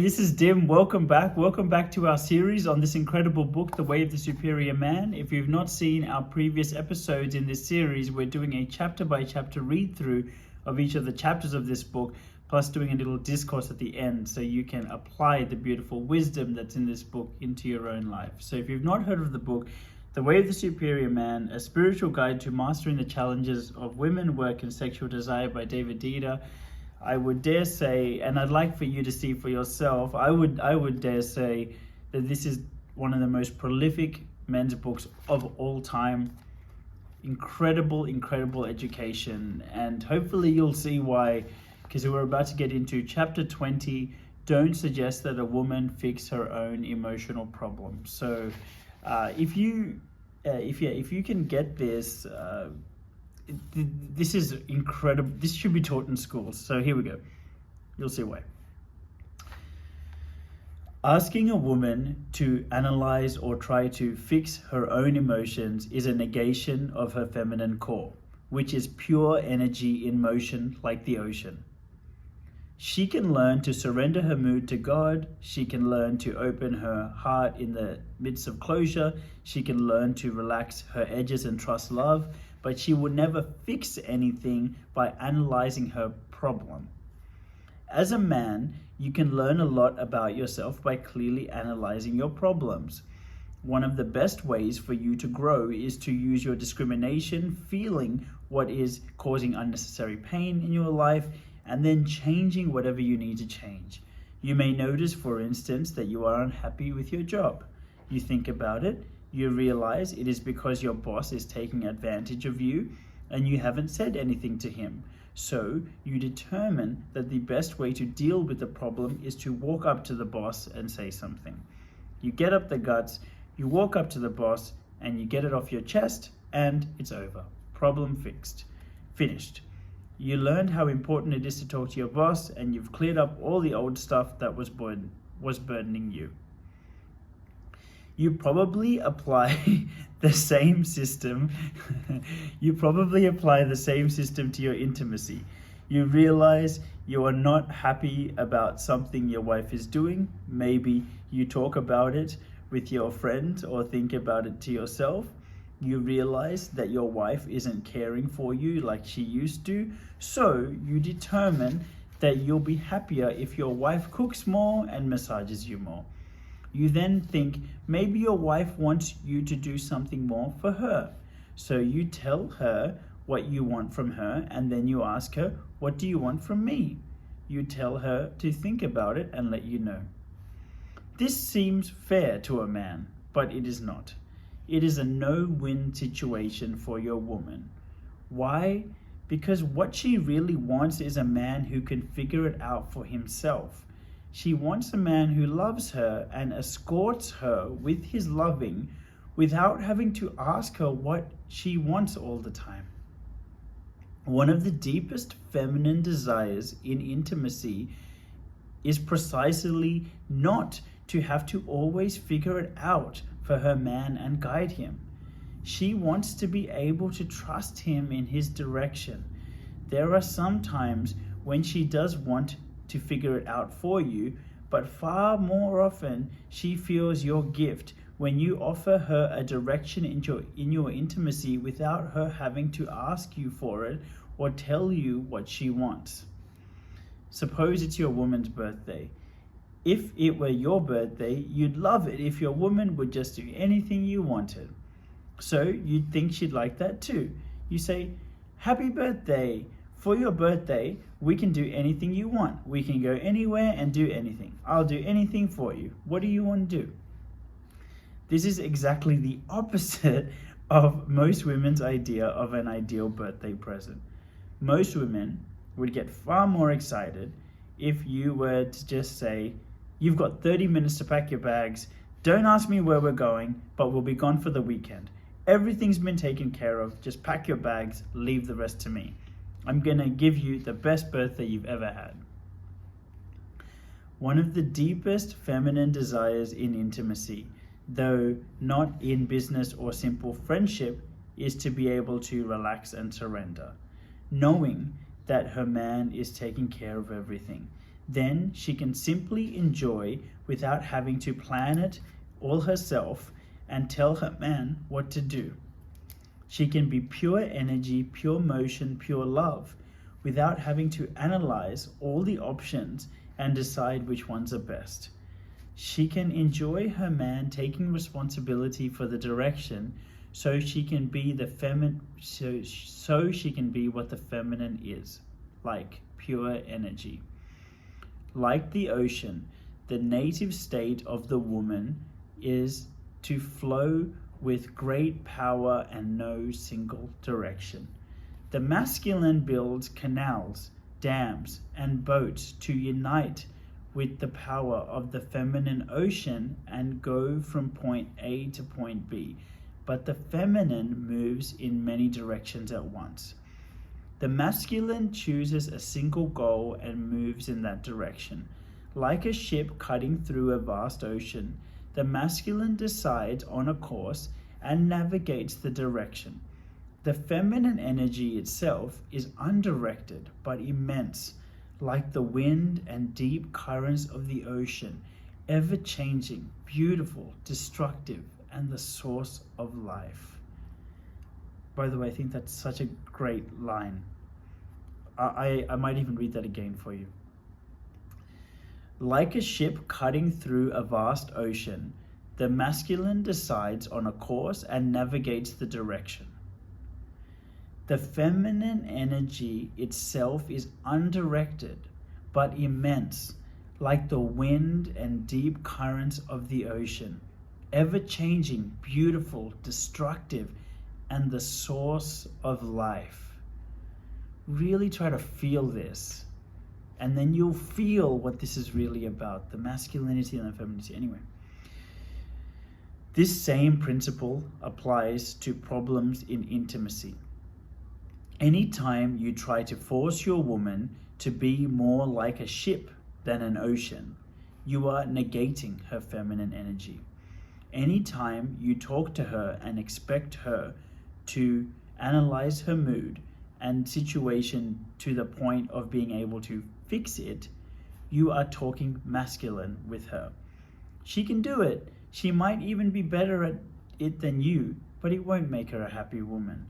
This is Dim. Welcome back. Welcome back to our series on this incredible book, The Way of the Superior Man. If you've not seen our previous episodes in this series, we're doing a chapter by chapter read through of each of the chapters of this book, plus doing a little discourse at the end so you can apply the beautiful wisdom that's in this book into your own life. So if you've not heard of the book, The Way of the Superior Man, a spiritual guide to mastering the challenges of women, work, and sexual desire by David Deida, I would dare say, and I'd like for you to see for yourself, I would dare say that this is one of the most prolific men's books of all time. Incredible education, and hopefully you'll see why, because we're about to get into chapter 20. Don't suggest that a woman fix her own emotional problems. So if you can get this, this is incredible. This should be taught in schools. So here we go. You'll see why. Asking a woman to analyze or try to fix her own emotions is a negation of her feminine core, which is pure energy in motion like the ocean. She can learn to surrender her mood to God. She can learn to open her heart in the midst of closure. She can learn to relax her edges and trust love, but she will never fix anything by analyzing her problem. As a man, you can learn a lot about yourself by clearly analyzing your problems. One of the best ways for you to grow is to use your discrimination, feeling what is causing unnecessary pain in your life, and then changing whatever you need to change. You may notice, for instance, that you are unhappy with your job. You think about it, you realize it is because your boss is taking advantage of you and you haven't said anything to him. So you determine that the best way to deal with the problem is to walk up to the boss and say something. You get up the guts, you walk up to the boss and you get it off your chest, and it's over. Problem fixed. Finished. You learned how important it is to talk to your boss, and you've cleared up all the old stuff that was burdening you. You probably apply the same system. You probably apply the same system to your intimacy. You realize you are not happy about something your wife is doing. Maybe you talk about it with your friend or think about it to yourself. You realize that your wife isn't caring for you like she used to. So you determine that you'll be happier if your wife cooks more and massages you more. You then think maybe your wife wants you to do something more for her. So you tell her what you want from her, and then you ask her, what do you want from me? You tell her to think about it and let you know. This seems fair to a man, but it is not. It is a no-win situation for your woman. Why? Because what she really wants is a man who can figure it out for himself. She wants a man who loves her and escorts her with his loving without having to ask her what she wants all the time. One of the deepest feminine desires in intimacy is precisely not to have to always figure it out for her man and guide him. She wants to be able to trust him in his direction. There are some times when she does want to figure it out for you, but far more often she feels your gift when you offer her a direction in your intimacy without her having to ask you for it or tell you what she wants. Suppose it's your woman's birthday. If it were your birthday, you'd love it if your woman would just do anything you wanted. So you'd think she'd like that too. You say, happy birthday. For your birthday, we can do anything you want. We can go anywhere and do anything. I'll do anything for you. What do you want to do? This is exactly the opposite of most women's idea of an ideal birthday present. Most women would get far more excited if you were to just say, you've got 30 minutes to pack your bags. Don't ask me where we're going, but we'll be gone for the weekend. Everything's been taken care of. Just pack your bags, leave the rest to me. I'm gonna give you the best birthday you've ever had. One of the deepest feminine desires in intimacy, though not in business or simple friendship, is to be able to relax and surrender, knowing that her man is taking care of everything. Then she can simply enjoy without having to plan it all herself and tell her man what to do. She can be pure energy, pure motion, pure love, without having to analyze all the options and decide which ones are best. She can enjoy her man taking responsibility for the direction, so she can be so she can be what the feminine is, like pure energy. Like the ocean, the native state of the woman is to flow with great power and no single direction. The masculine builds canals, dams, and boats to unite with the power of the feminine ocean and go from point A to point B, but the feminine moves in many directions at once. The masculine chooses a single goal and moves in that direction. Like a ship cutting through a vast ocean, the masculine decides on a course and navigates the direction. The feminine energy itself is undirected but immense, like the wind and deep currents of the ocean, ever-changing, beautiful, destructive, and the source of life. By the way, I think that's such a great line. I might even read that again for you. Like a ship cutting through a vast ocean, the masculine decides on a course and navigates the direction. The feminine energy itself is undirected but immense, like the wind and deep currents of the ocean, ever-changing, beautiful, destructive, and the source of life. Really try to feel this, and then you'll feel what this is really about, the masculinity and the femininity. Anyway, this same principle applies to problems in intimacy. Anytime you try to force your woman to be more like a ship than an ocean, you are negating her feminine energy. Anytime you talk to her and expect her to analyze her mood and situation to the point of being able to fix it, you are talking masculine with her. She can do it. She might even be better at it than you, but it won't make her a happy woman.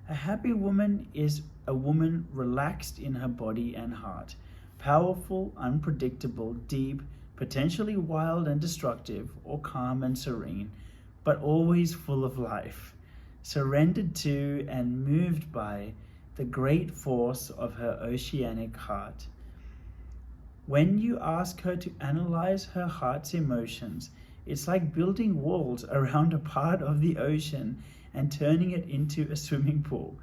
A happy woman is a woman relaxed in her body and heart, powerful, unpredictable, deep, potentially wild and destructive, or calm and serene, but always full of life, surrendered to and moved by the great force of her oceanic heart. When you ask her to analyze her heart's emotions, it's like building walls around a part of the ocean and turning it into a swimming pool.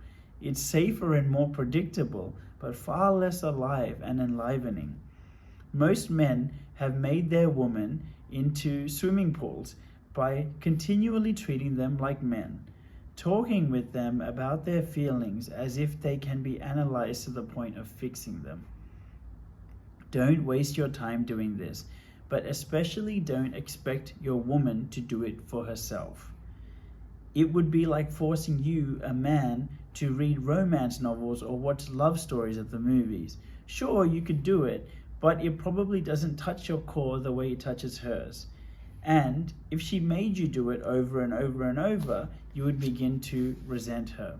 It's safer and more predictable, but far less alive and enlivening. Most men have made their woman into swimming pools by continually treating them like men, talking with them about their feelings as if they can be analyzed to the point of fixing them. Don't waste your time doing this, but especially don't expect your woman to do it for herself. It would be like forcing you, a man, to read romance novels or watch love stories at the movies. Sure, you could do it, but it probably doesn't touch your core the way it touches hers. And if she made you do it over and over and over, you would begin to resent her.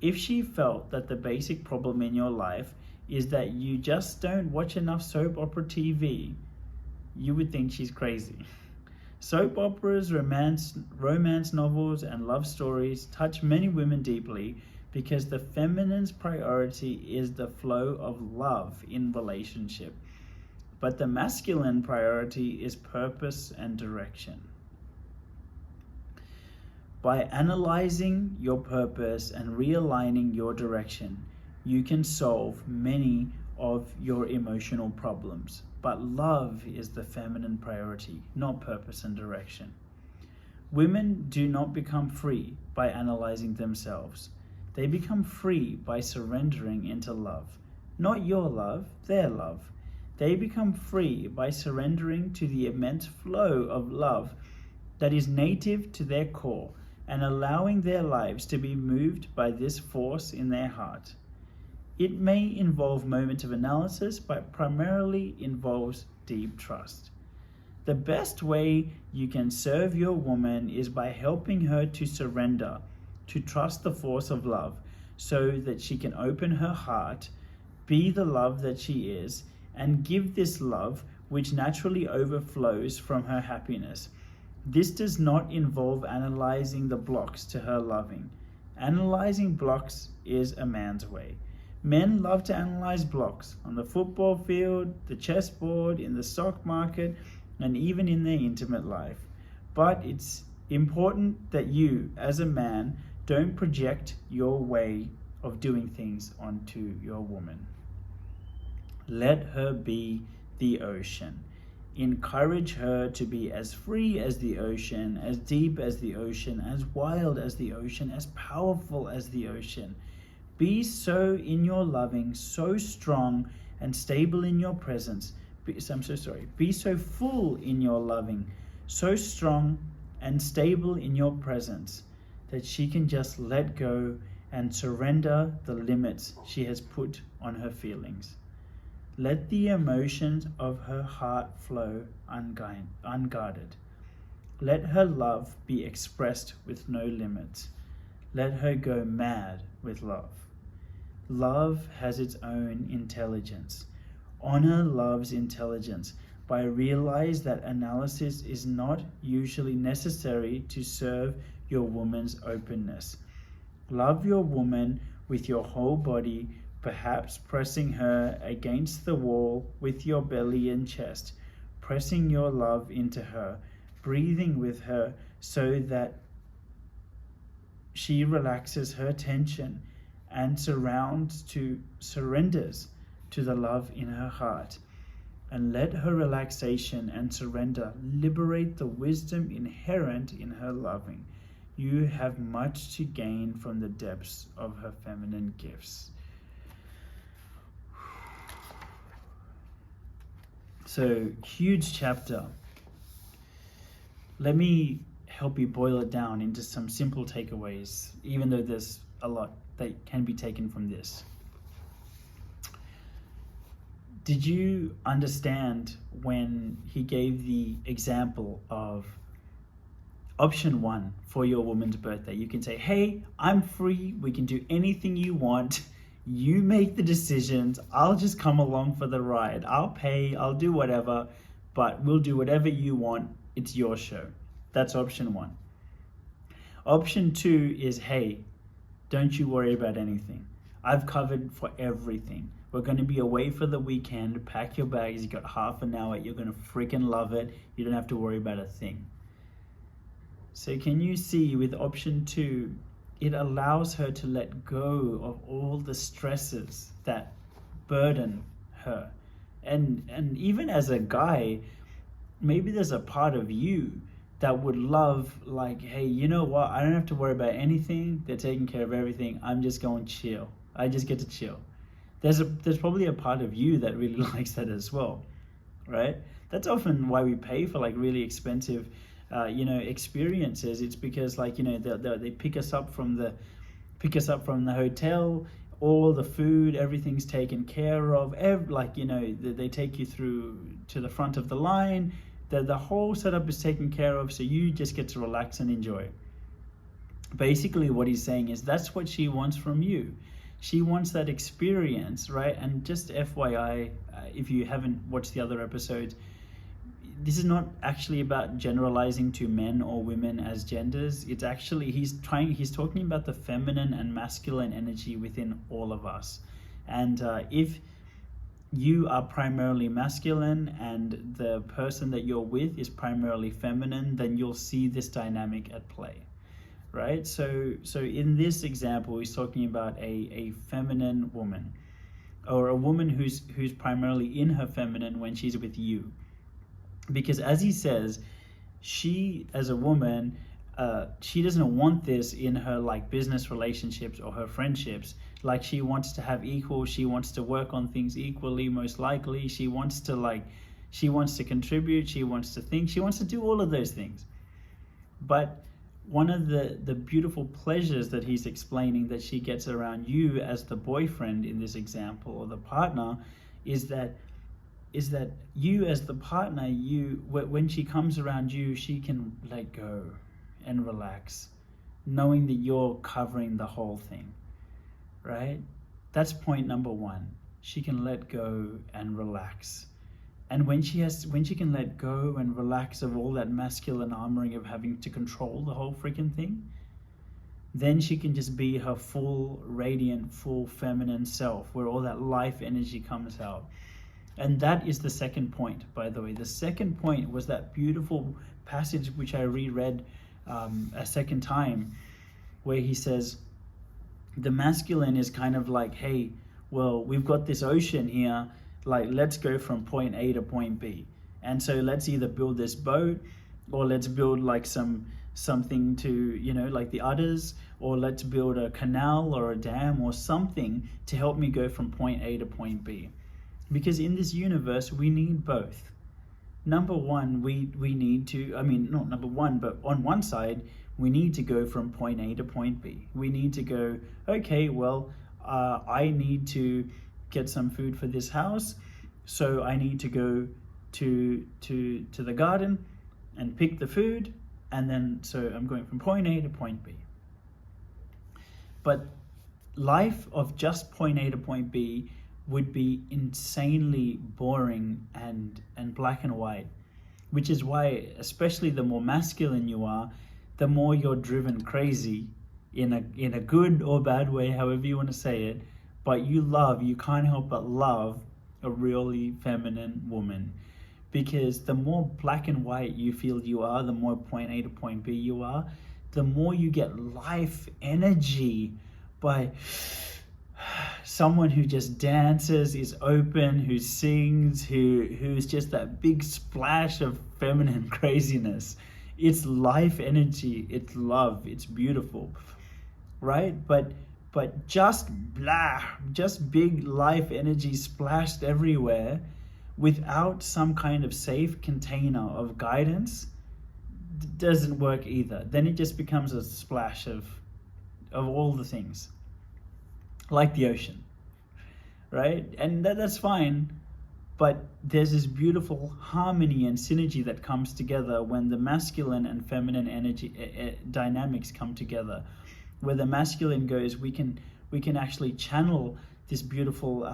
If she felt that the basic problem in your life is that you just don't watch enough soap opera TV, you would think she's crazy. Soap operas, romance novels, and love stories touch many women deeply because the feminine's priority is the flow of love in relationship, but the masculine priority is purpose and direction. By analyzing your purpose and realigning your direction, you can solve many of your emotional problems. But love is the feminine priority, not purpose and direction. Women do not become free by analyzing themselves. They become free by surrendering into love. Not your love, their love. They become free by surrendering to the immense flow of love that is native to their core, and allowing their lives to be moved by this force in their heart. It may involve moments of analysis, but primarily involves deep trust. The best way you can serve your woman is by helping her to surrender, to trust the force of love, so that she can open her heart, be the love that she is, and give this love which naturally overflows from her happiness. This does not involve analyzing the blocks to her loving. Analyzing blocks is a man's way. Men love to analyze blocks on the football field, the chessboard, in the stock market, and even in their intimate life. But it's important that you, as a man, don't project your way of doing things onto your woman. Let her be the ocean. Encourage her to be as free as the ocean, as deep as the ocean, as wild as the ocean, as powerful as the ocean. Be so in your loving, so strong and stable in your presence. Be so full in your loving, so strong and stable in your presence, that she can just let go and surrender the limits she has put on her feelings. Let the emotions of her heart flow unguarded. Let her love be expressed with no limits. Let her go mad with love. Love has its own intelligence. Honor love's intelligence by realize that analysis is not usually necessary to serve your woman's openness. Love your woman with your whole body, perhaps pressing her against the wall with your belly and chest, pressing your love into her, breathing with her so that she relaxes her tension and surrenders to the love in her heart. And let her relaxation and surrender liberate the wisdom inherent in her loving. You have much to gain from the depths of her feminine gifts. So, huge chapter. Let me help you boil it down into some simple takeaways, even though there's a lot that can be taken from this. Did you understand when he gave the example of option 1 for your woman's birthday? You can say, hey, I'm free. We can do anything you want. You make the decisions. I'll just come along for the ride. I'll pay. I'll do whatever, but we'll do whatever you want. It's your show. That's option 1. Option 2 is, hey, don't you worry about anything. I've covered for everything. We're going to be away for the weekend. Pack your bags. You got half an hour. You're going to freaking love it. You don't have to worry about a thing. So can you see with option 2, it allows her to let go of all the stresses that burden her. And even as a guy, maybe there's a part of you that would love, like, hey, you know what? I don't have to worry about anything. They're taking care of everything. I'm just going chill. I just get to chill. There's probably a part of you that really likes that as well, right? That's often why we pay for like really expensive, experiences. It's because they pick us up from the hotel, all the food, everything's taken care of. They take you through to the front of the line. The whole setup is taken care of, so you just get to relax and enjoy. Basically, what he's saying is that's what she wants from you. She wants that experience, right? And just FYI, if you haven't watched the other episodes, this is not actually about generalizing to men or women as genders. It's actually, he's talking about the feminine and masculine energy within all of us. And if you are primarily masculine and the person that you're with is primarily feminine, then you'll see this dynamic at play, right? So in this example, he's talking about a feminine woman, or a woman who's primarily in her feminine when she's with you. Because as he says, she as a woman, she doesn't want this in her like business relationships or her friendships. Like she wants to have equal, she wants to work on things equally, most likely. She wants to contribute, she wants to think, she wants to do all of those things. But one of the beautiful pleasures that he's explaining that she gets around you as the boyfriend in this example, or the partner, is that you as the partner, when she comes around you, she can let go and relax, knowing that you're covering the whole thing, right? That's point number one. She can let go and relax. And when she can let go and relax of all that masculine armoring of having to control the whole freaking thing, then she can just be her full radiant, full feminine self, where all that life energy comes out. And that is the second point, by the way. The second point was that beautiful passage which I reread a second time, where he says the masculine is kind of like, hey, well, we've got this ocean here, like, let's go from point A to point B. And so let's either build this boat, or let's build like something to, like the udders, or let's build a canal or a dam or something to help me go from point A to point B. Because in this universe, we need both. Number one, we need to, not number one, but on one side, we need to go from point A to point B. We need to go, okay, well, I need to get some food for this house, so I need to go to the garden and pick the food, and then so I'm going from point A to point B. But life of just point A to point B would be insanely boring and black and white, which is why, especially the more masculine you are, the more you're driven crazy in a good or bad way, however you want to say it. But you can't help but love a really feminine woman, because the more black and white you feel you are, the more point A to point B you are, the more you get life energy by someone who just dances, is open, who sings, who's just that big splash of feminine craziness. It's life energy, it's love, it's beautiful, right? But just big life energy splashed everywhere without some kind of safe container of guidance doesn't work either. Then it just becomes a splash of all the things, like the ocean, right? And that's fine, but there's this beautiful harmony and synergy that comes together when the masculine and feminine energy dynamics come together, where the masculine goes, we can actually channel this beautiful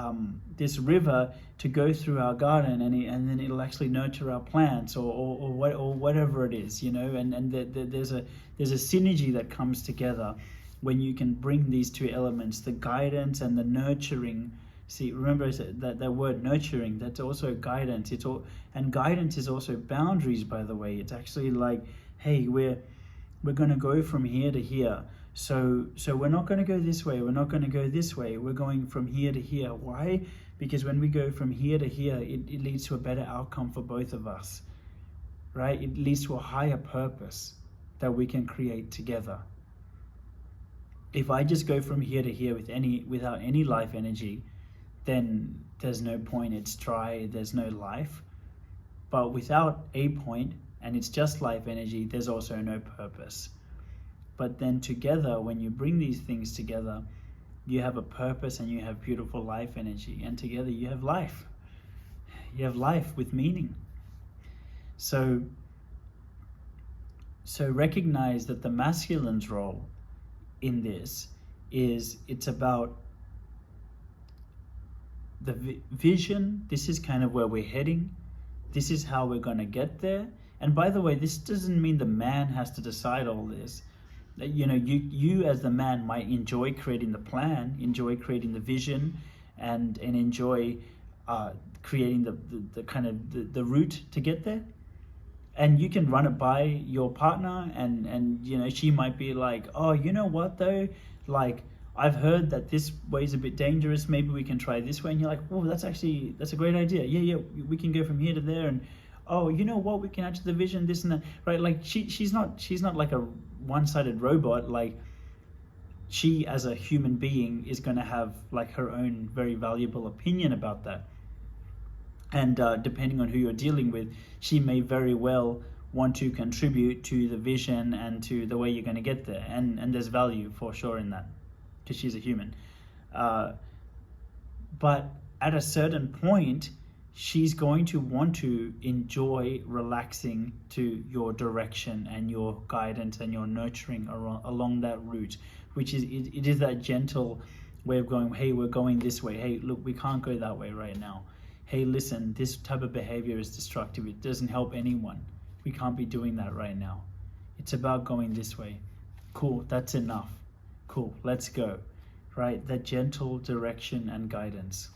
this river to go through our garden, and then it'll actually nurture our plants or whatever it is, and there's a synergy that comes together when you can bring these two elements, the guidance and the nurturing. See, remember that word nurturing, that's also guidance. And guidance is also boundaries, by the way. It's actually like, hey, we're going to go from here to here. So we're not going to go this way. We're not going to go this way. We're going from here to here. Why? Because when we go from here to here, it leads to a better outcome for both of us, right? It leads to a higher purpose that we can create together. If I just go from here to here without any life energy, then there's no point. It's dry. There's no life. But without a point, and it's just life energy, there's also no purpose. But then together, when you bring these things together, you have a purpose and you have beautiful life energy, and together you have life. You have life with meaning. So recognize that the masculine's role in this is, it's about the vision. This is kind of where we're heading. This is how we're going to get there. And by the way, this doesn't mean the man has to decide all this. You as the man might enjoy creating the plan, enjoy creating the vision, and enjoy creating the kind of the route to get there. And you can run it by your partner, and she might be like, oh, you know what though, like, I've heard that this way is a bit dangerous, maybe we can try this way. And you're like, oh, that's a great idea. Yeah, we can go from here to there. And oh, you know what, we can add to the vision, this and that, right? Like she's not like a one-sided robot. Like, she as a human being is going to have like her own very valuable opinion about that. And depending on who you're dealing with, she may very well want to contribute to the vision and to the way you're going to get there. And there's value for sure in that, because she's a human. But at a certain point, she's going to want to enjoy relaxing to your direction and your guidance and your nurturing along that route, which is, it is that gentle way of going, hey, we're going this way. Hey, look, we can't go that way right now. Hey, listen, this type of behavior is destructive. It doesn't help anyone. We can't be doing that right now. It's about going this way. Cool, that's enough. Cool, let's go. Right? That gentle direction and guidance.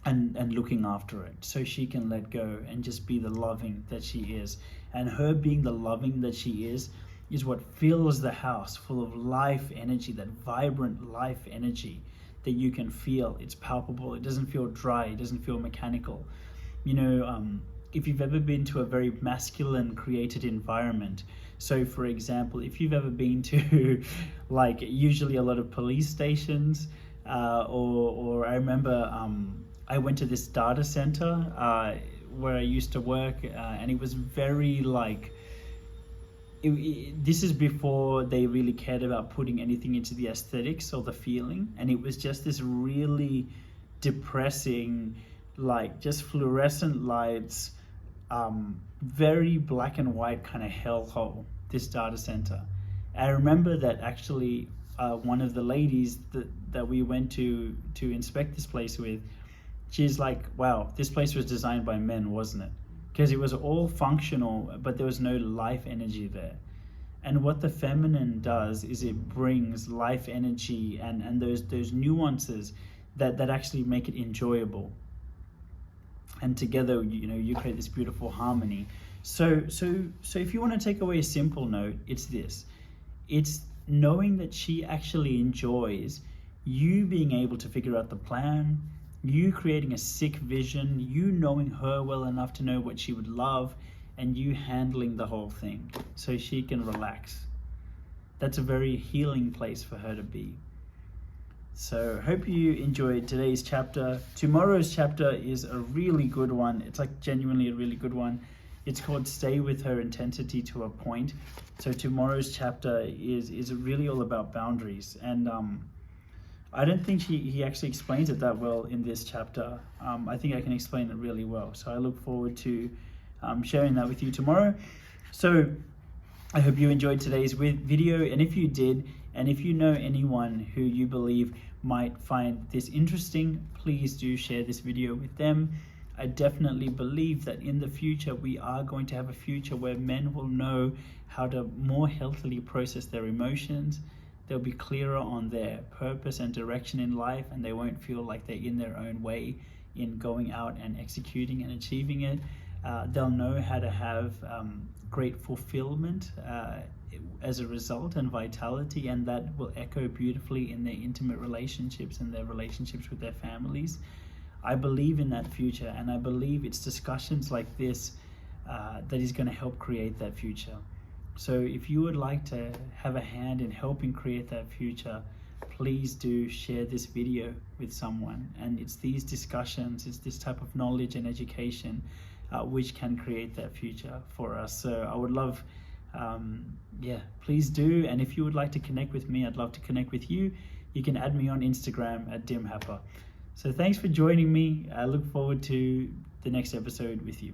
And looking after it, so she can let go and just be the loving that she is. And her being the loving that she is what fills the house full of life energy, that vibrant life energy that you can feel. It's palpable. It doesn't feel dry. It doesn't feel mechanical. You know, if you've ever been to a very masculine created environment, so for example, if you've ever been to like usually a lot of police stations, or I remember I went to this data center where I used to work, and it was very like, this is before they really cared about putting anything into the aesthetics or the feeling, and it was just this really depressing, like just fluorescent lights, very black and white kind of hellhole, this data center. I remember that actually one of the ladies that we went to inspect this place with, she's like, wow, this place was designed by men, wasn't it? Because it was all functional, but there was no life energy there. And what the feminine does is it brings life energy and those nuances that actually make it enjoyable. And together, you know, you create this beautiful harmony. So if you want to take away a simple note, it's this. It's knowing that she actually enjoys you being able to figure out the plan, you creating a sick vision, you knowing her well enough to know what she would love, and you handling the whole thing so she can relax. That's a very healing place for her to be. So hope you enjoyed today's chapter. Tomorrow's chapter is a really good one. It's like genuinely a really good one. It's called Stay With Her Intensity to a Point. So tomorrow's chapter is really all about boundaries. And I don't think he actually explains it that well in this chapter. I think I can explain it really well. So I look forward to sharing that with you tomorrow. So I hope you enjoyed today's video. And if you did, and if you know anyone who you believe might find this interesting, please do share this video with them. I definitely believe that in the future, we are going to have a future where men will know how to more healthily process their emotions. They'll be clearer on their purpose and direction in life, and they won't feel like they're in their own way in going out and executing and achieving it. They'll know how to have great fulfillment as a result, and vitality, and that will echo beautifully in their intimate relationships and their relationships with their families. I believe in that future, and I believe it's discussions like this that is going to help create that future. So if you would like to have a hand in helping create that future, please do share this video with someone. And it's these discussions, it's this type of knowledge and education which can create that future for us. So I would love, please do. And if you would like to connect with me, I'd love to connect with you. You can add me on Instagram at dimhapper. So thanks for joining me. I look forward to the next episode with you.